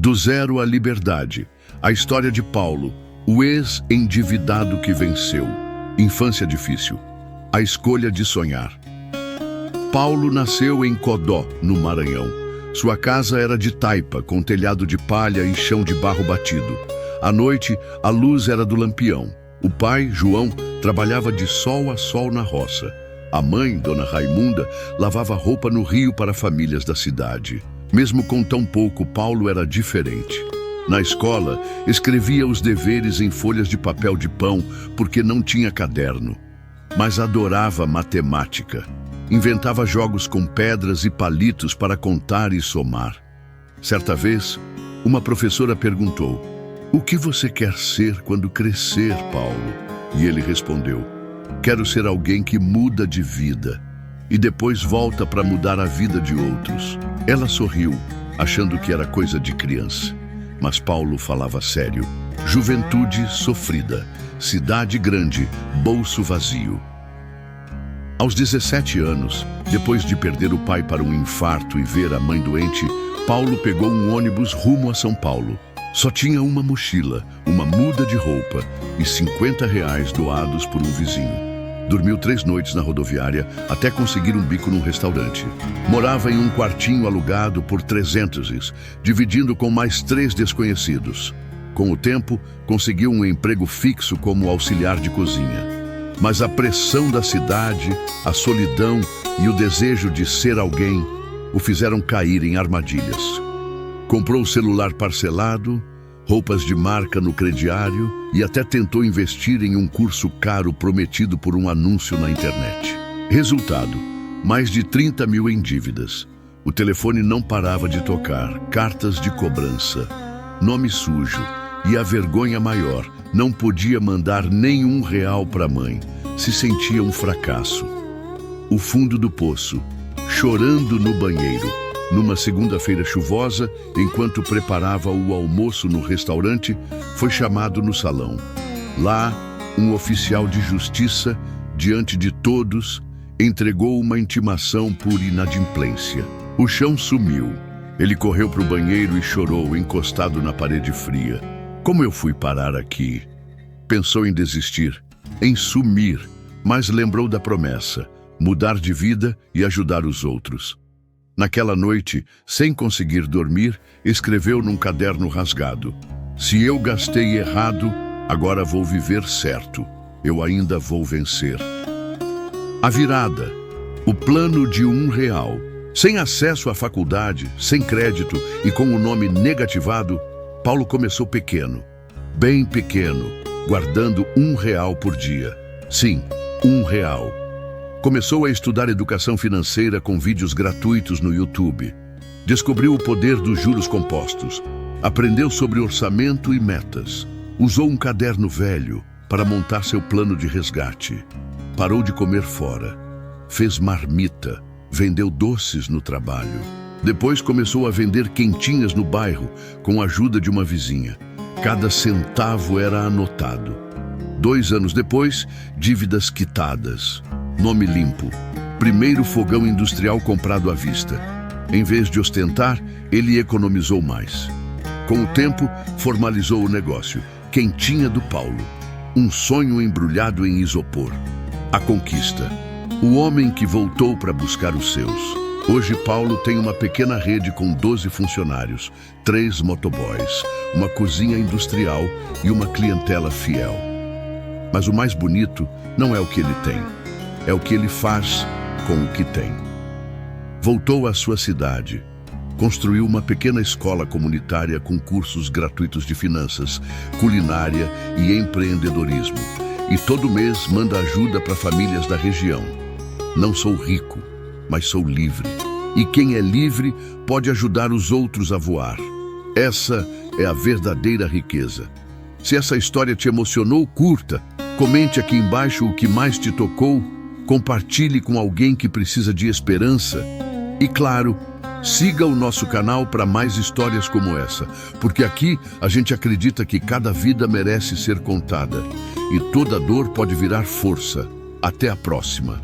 Do zero à liberdade. A história de Paulo, o ex-endividado que venceu. Infância difícil. A escolha de sonhar. Paulo nasceu em Codó, no Maranhão. Sua casa era de taipa, com telhado de palha e chão de barro batido. À noite, a luz era do lampião. O pai, João, trabalhava de sol a sol na roça. A mãe, Dona Raimunda, lavava roupa no rio para famílias da cidade. Mesmo com tão pouco, Paulo era diferente. Na escola, escrevia os deveres em folhas de papel de pão porque não tinha caderno. Mas adorava matemática. Inventava jogos com pedras e palitos para contar e somar. Certa vez, uma professora perguntou: "O que você quer ser quando crescer, Paulo?" E ele respondeu: "Quero ser alguém que muda de vida e depois volta para mudar a vida de outros." Ela sorriu, achando que era coisa de criança. Mas Paulo falava sério. Juventude sofrida, cidade grande, bolso vazio. Aos 17 anos, depois de perder o pai para um infarto e ver a mãe doente, Paulo pegou um ônibus rumo a São Paulo. Só tinha uma mochila, uma muda de roupa e R$ 50 doados por um vizinho. Dormiu 3 noites na rodoviária até conseguir um bico num restaurante. Morava em um quartinho alugado por 300, dividindo com mais 3 desconhecidos. Com o tempo, conseguiu um emprego fixo como auxiliar de cozinha. Mas a pressão da cidade, a solidão e o desejo de ser alguém o fizeram cair em armadilhas. Comprou celular parcelado, roupas de marca no crediário e até tentou investir em um curso caro prometido por um anúncio na internet. Resultado, mais de 30 mil em dívidas. O telefone não parava de tocar, cartas de cobrança, nome sujo e a vergonha maior, não podia mandar nem R$ 1 para a mãe. Se sentia um fracasso. O fundo do poço, chorando no banheiro. Numa segunda-feira chuvosa, enquanto preparava o almoço no restaurante, foi chamado no salão. Lá, um oficial de justiça, diante de todos, entregou uma intimação por inadimplência. O chão sumiu. Ele correu para o banheiro e chorou, encostado na parede fria. Como eu fui parar aqui? Pensou em desistir, em sumir, mas lembrou da promessa: mudar de vida e ajudar os outros. Naquela noite, sem conseguir dormir, escreveu num caderno rasgado: "Se eu gastei errado, agora vou viver certo. Eu ainda vou vencer." A virada. O plano de R$ 1. Sem acesso à faculdade, sem crédito e com o nome negativado, Paulo começou pequeno. Bem pequeno, guardando R$ 1 por dia. Sim, R$ 1. Começou a estudar educação financeira com vídeos gratuitos no YouTube. Descobriu o poder dos juros compostos. Aprendeu sobre orçamento e metas. Usou um caderno velho para montar seu plano de resgate. Parou de comer fora. Fez marmita. Vendeu doces no trabalho. Depois começou a vender quentinhas no bairro com a ajuda de uma vizinha. Cada centavo era anotado. 2 anos depois, dívidas quitadas. Nome limpo. Primeiro fogão industrial comprado à vista. Em vez de ostentar, ele economizou mais. Com o tempo, formalizou o negócio. Quentinha do Paulo. Um sonho embrulhado em isopor. A conquista. O homem que voltou para buscar os seus. Hoje, Paulo tem uma pequena rede com 12 funcionários, 3 motoboys, uma cozinha industrial e uma clientela fiel. Mas o mais bonito não é o que ele tem. É o que ele faz com o que tem. Voltou à sua cidade. Construiu uma pequena escola comunitária com cursos gratuitos de finanças, culinária e empreendedorismo. E todo mês manda ajuda para famílias da região. Não sou rico, mas sou livre. E quem é livre pode ajudar os outros a voar. Essa é a verdadeira riqueza. Se essa história te emocionou, curta. Comente aqui embaixo o que mais te tocou. Compartilhe com alguém que precisa de esperança. E claro, siga o nosso canal para mais histórias como essa, porque aqui a gente acredita que cada vida merece ser contada e toda dor pode virar força. Até a próxima.